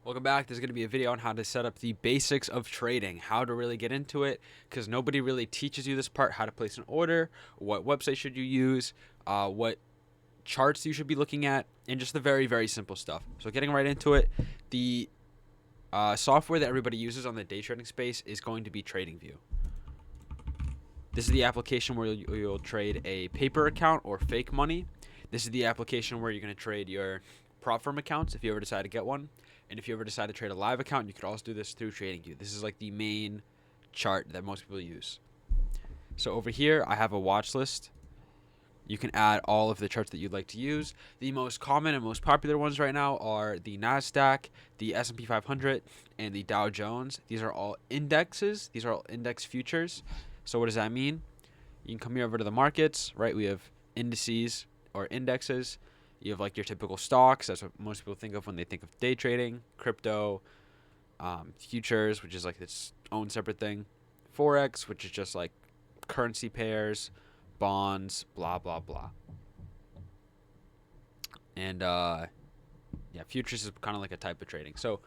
Welcome back. There's going to be a video on how to set up the basics of trading, how to really get into it, because nobody really teaches you this part, how to place an order, what website should you use, what charts you should be looking at, and just the very, very simple stuff. So getting right into it, the software that everybody uses on the day trading space is going to be Tradingview. This is the application where you'll trade a paper account or fake money. This is the application where you're going to trade your prop firm accounts if you ever decide to get one. And if you ever decide to trade a live account, you could also do this through TradingView. This is like the main chart that most people use. So over here, I have a watch list. You can add all of the charts that you'd like to use. The most common and most popular ones right now are the NASDAQ, the S&P 500, and the Dow Jones. These are all indexes. These are all index futures. So what does that mean? You can come here over to the markets, right? We have indices or indexes. You have like your typical stocks. That's what most people think of when they think of day trading. Crypto, futures, which is like its own separate thing. Forex, which is just like currency pairs, bonds, blah, blah, blah. And yeah, futures is kind of like a type of trading. So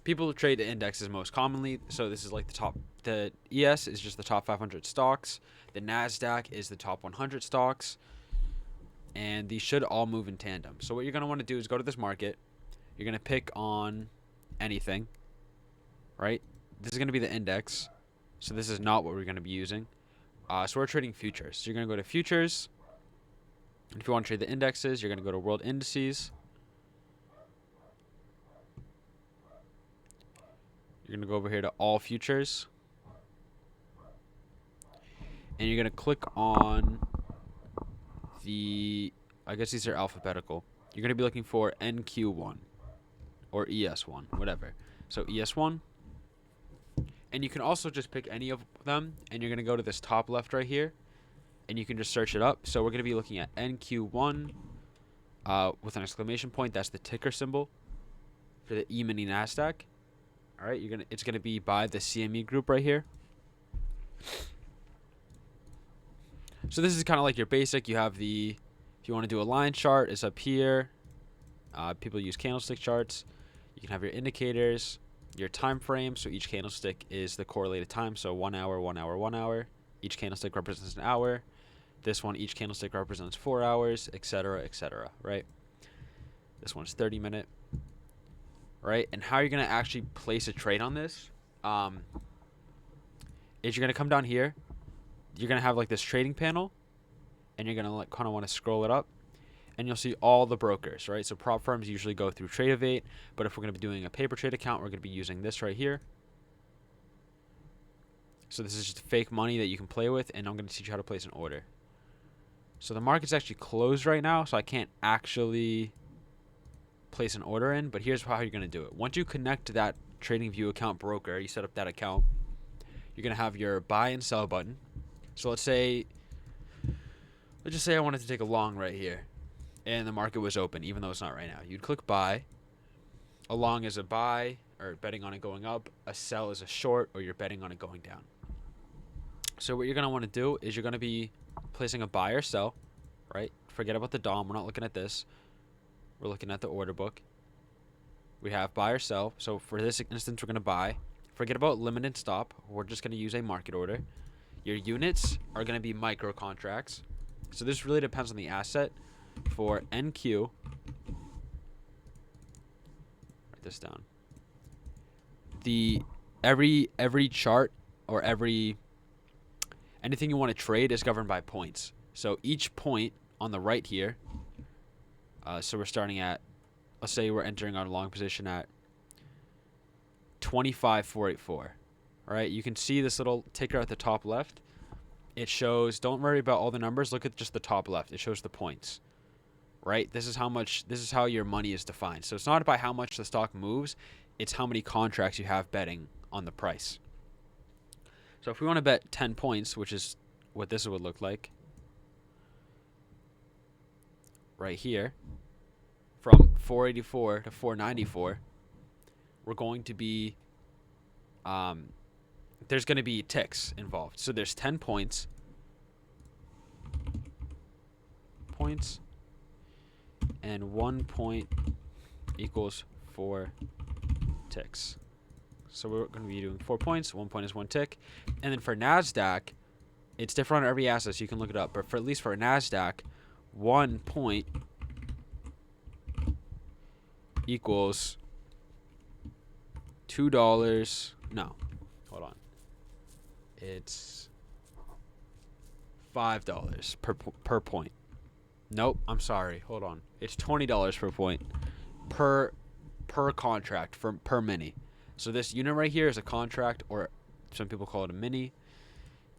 people trade the indexes most commonly. So this is like the top. The ES is just the top 500 stocks. The NASDAQ is the top 100 stocks. And these should all move in tandem. So what you're going to want to do is go to this market. You're going to pick on anything, right? This is going to be the index. So this is not what we're going to be using. So we're trading futures. So you're going to go to futures. And if you want to trade the indexes, you're going to go to world indices. You're going to go over here to all futures. And you're going to click on I guess these are alphabetical. You're going to be looking for NQ1 or ES1, whatever. So ES1. And you can also just pick any of them, and you're going to go to this top left right here, and you can just search it up. So we're going to be looking at NQ1 with an exclamation point. That's the ticker symbol for the E-mini NASDAQ. All right, it's going to be by the CME group right here. So this is kind of like your basic. You have if you want to do a line chart, it's up here. People use candlestick charts. You can have your indicators, your time frame. So each candlestick is the correlated time. So 1 hour, 1 hour, 1 hour. Each candlestick represents an hour. This one, each candlestick represents 4 hours, etc., right? This one's 30-minute, right? And how you're going to actually place a trade on this is you're going to come down here. You're going to have like this trading panel, and you're going to like kind of want to scroll it up, and you'll see all the brokers, right? So prop firms usually go through Tradivate, but if we're going to be doing a paper trade account, we're going to be using this right here. So this is just fake money that you can play with, and I'm going to teach you how to place an order. So the market's actually closed right now, so I can't actually place an order in, but here's how you're going to do it. Once you connect to that TradingView account broker, you set up that account, you're going to have your buy and sell button. So let's just say I wanted to take a long right here, and the market was open, even though it's not right now. You'd click buy. A long is a buy, or betting on it going up. A sell is a short, or you're betting on it going down. So what you're going to want to do is you're going to be placing a buy or sell, right? Forget about the DOM. We're not looking at this. We're looking at the order book. We have buy or sell. So for this instance, we're going to buy. Forget about limit and stop. We're just going to use a market order. Your units are going to be micro contracts. So this really depends on the asset. For NQ, write this down. Every chart or anything you want to trade is governed by points. So each point on the right here. So we're starting at, let's say we're entering our long position at 25,484. All right, you can see this little ticker at the top left. It shows, don't worry about all the numbers, look at just the top left. It shows the points, right? This is how your money is defined. So it's not by how much the stock moves, it's how many contracts you have betting on the price. So if we want to bet 10 points, which is what this would look like, right here, from 484 to 494, we're going to be there's going to be ticks involved. So there's 10 points, and 1 point equals 4 ticks. So we're going to be doing 4 points. 1 point is 1 tick. And then for NASDAQ, it's different on every asset, so you can look it up. But for at least for NASDAQ, 1 point equals $2. No, hold on. It's $5 per point. Nope, I'm sorry. Hold on. It's $20 per point per contract per mini. So this unit right here is a contract, or some people call it a mini.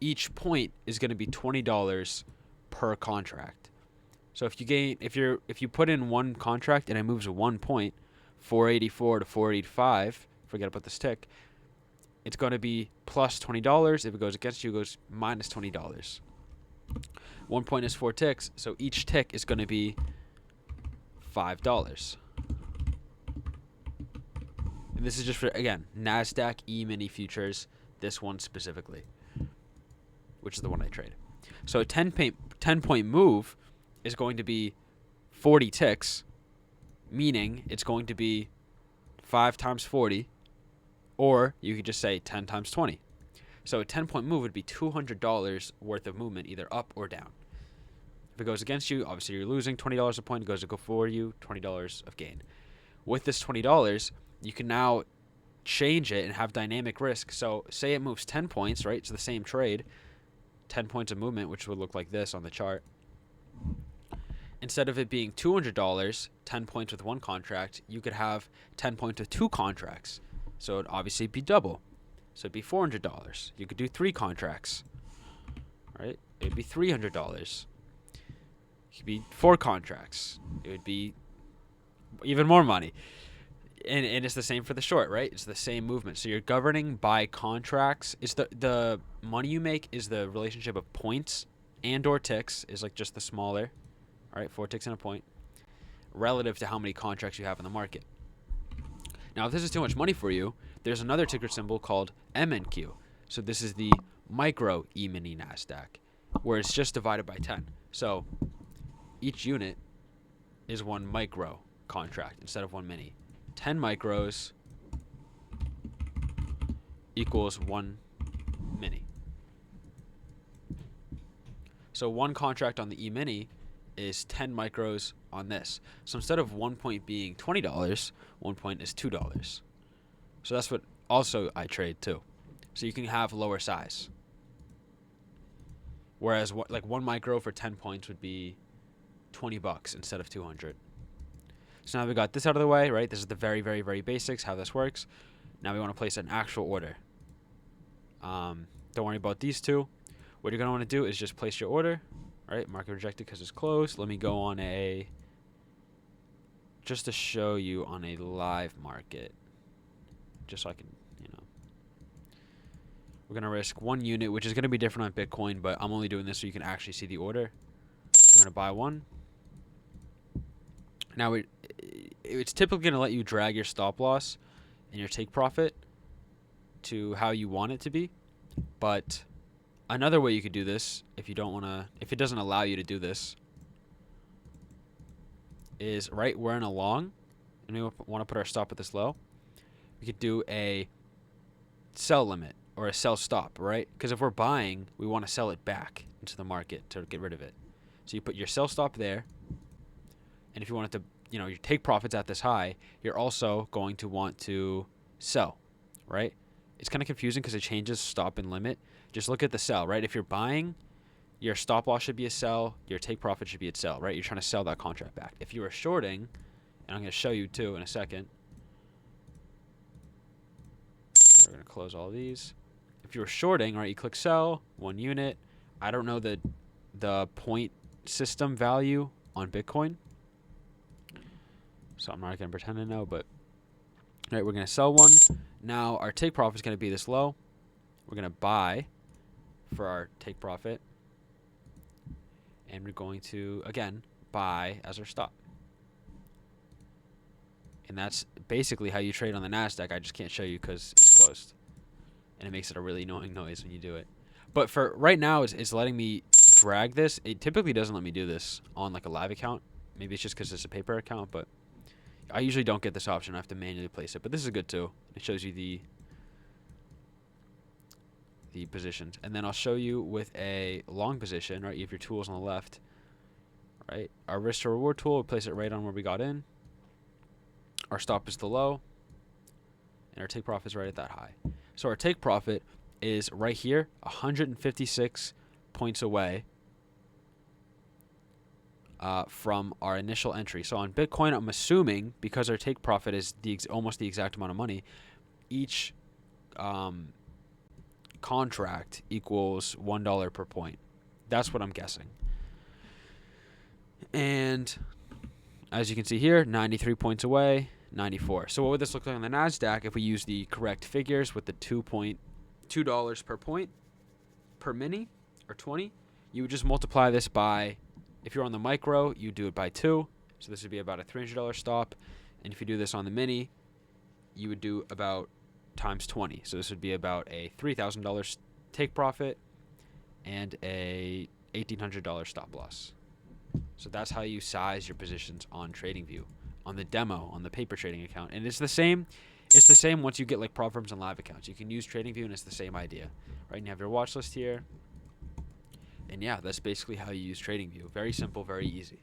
Each point is going to be $20 per contract. So if you put in one contract and it moves 1 point, 484 to 485, forget about this tick, it's going to be plus $20. If it goes against you, it goes minus $20. 1 point is 4 ticks, so each tick is going to be $5. And this is just for, again, NASDAQ E-mini futures, this one specifically, which is the one I trade. So a 10-point move is going to be 40 ticks, meaning it's going to be 5 times 40, or you could just say 10 times 20. So a 10-point move would be $200 worth of movement, either up or down. If it goes against you, obviously you're losing $20 a point. It goes to go for you, $20 of gain. With this $20, you can now change it and have dynamic risk. So say it moves 10 points, right? It's the same trade, 10 points of movement, which would look like this on the chart. Instead of it being $200, 10 points with one contract, you could have 10 points with 2 contracts. So it'd obviously be double. So it'd be $400. You could do 3 contracts, right? It'd be $300. It could be 4 contracts. It would be even more money. And it's the same for the short, right? It's the same movement. So you're governing by contracts. It's the money you make is the relationship of points and or ticks, is like just the smaller, all right, 4 ticks and a point, relative to how many contracts you have in the market. Now, if this is too much money for you, there's another ticker symbol called MNQ. So this is the micro E-mini NASDAQ, where it's just divided by 10. So each unit is 1 micro contract instead of 1 mini. 10 micros equals 1 mini. So 1 contract on the E-mini is 10 micros on this. So instead of 1 point being $20, 1 point is $2. So that's what also I trade too. So you can have lower size. Whereas like 1 micro for 10 points would be $20 instead of 200. So now we got this out of the way, right? This is the very, very, very basics, how this works. Now we want to place an actual order. Don't worry about these two. What you're going to want to do is just place your order, right? Market rejected because it's closed. Let me go on just to show you on a live market, just so I can, we're going to risk 1 unit, which is going to be different on Bitcoin, but I'm only doing this so you can actually see the order. So I'm going to buy 1. Now, it's typically going to let you drag your stop loss and your take profit to how you want it to be. But another way you could do this, if it doesn't allow you to do this, is, right, we're in a long, and we want to put our stop at this low. We could do a sell limit or a sell stop, right? Because if we're buying, we want to sell it back into the market to get rid of it. So you put your sell stop there. And if you want it to, you take profits at this high, you're also going to want to sell, right? It's kind of confusing because it changes stop and limit. Just look at the sell, right? If you're buying, your stop loss should be a sell. Your take profit should be a sell, right? You're trying to sell that contract back. If you are shorting, and I'm going to show you too in a second. We're going to close all these. If you were shorting, right, you click sell, 1 unit. I don't know the point system value on Bitcoin, so I'm not going to pretend to know, but all right, we're going to sell 1. Now our take profit is going to be this low. We're going to buy for our take profit, and we're going to, again, buy as our stop. And that's basically how you trade on the NASDAQ. I just can't show you because it's closed, and it makes it a really annoying noise when you do it. But for right now, it's letting me drag this. It typically doesn't let me do this on like a live account. Maybe it's just because it's a paper account, but I usually don't get this option. I have to manually place it, but this is good too. It shows you the positions. And then I'll show you with a long position, right? You have your tools on the left, right? Our risk to reward tool, we place it right on where we got in. Our stop is the low, and our take profit is right at that high. So our take profit is right here, 156 points away from our initial entry. So on Bitcoin, I'm assuming because our take profit is almost the exact amount of money, each contract equals $1 per point. That's what I'm guessing. And as you can see here, 93 points away, 94. So what would this look like on the NASDAQ if we use the correct figures with the $2 per point per mini or 20? You would just multiply this by, if you're on the micro, you do it by 2. So this would be about a $300 stop. And if you do this on the mini, you would do about times 20. So this would be about a $3,000 take profit and a $1,800 stop loss. So that's how you size your positions on TradingView, on the demo, on the paper trading account. And it's the same. It's the same once you get like prop firms and live accounts. You can use TradingView, and it's the same idea, right? And you have your watch list here. And yeah, that's basically how you use TradingView. Very simple, very easy.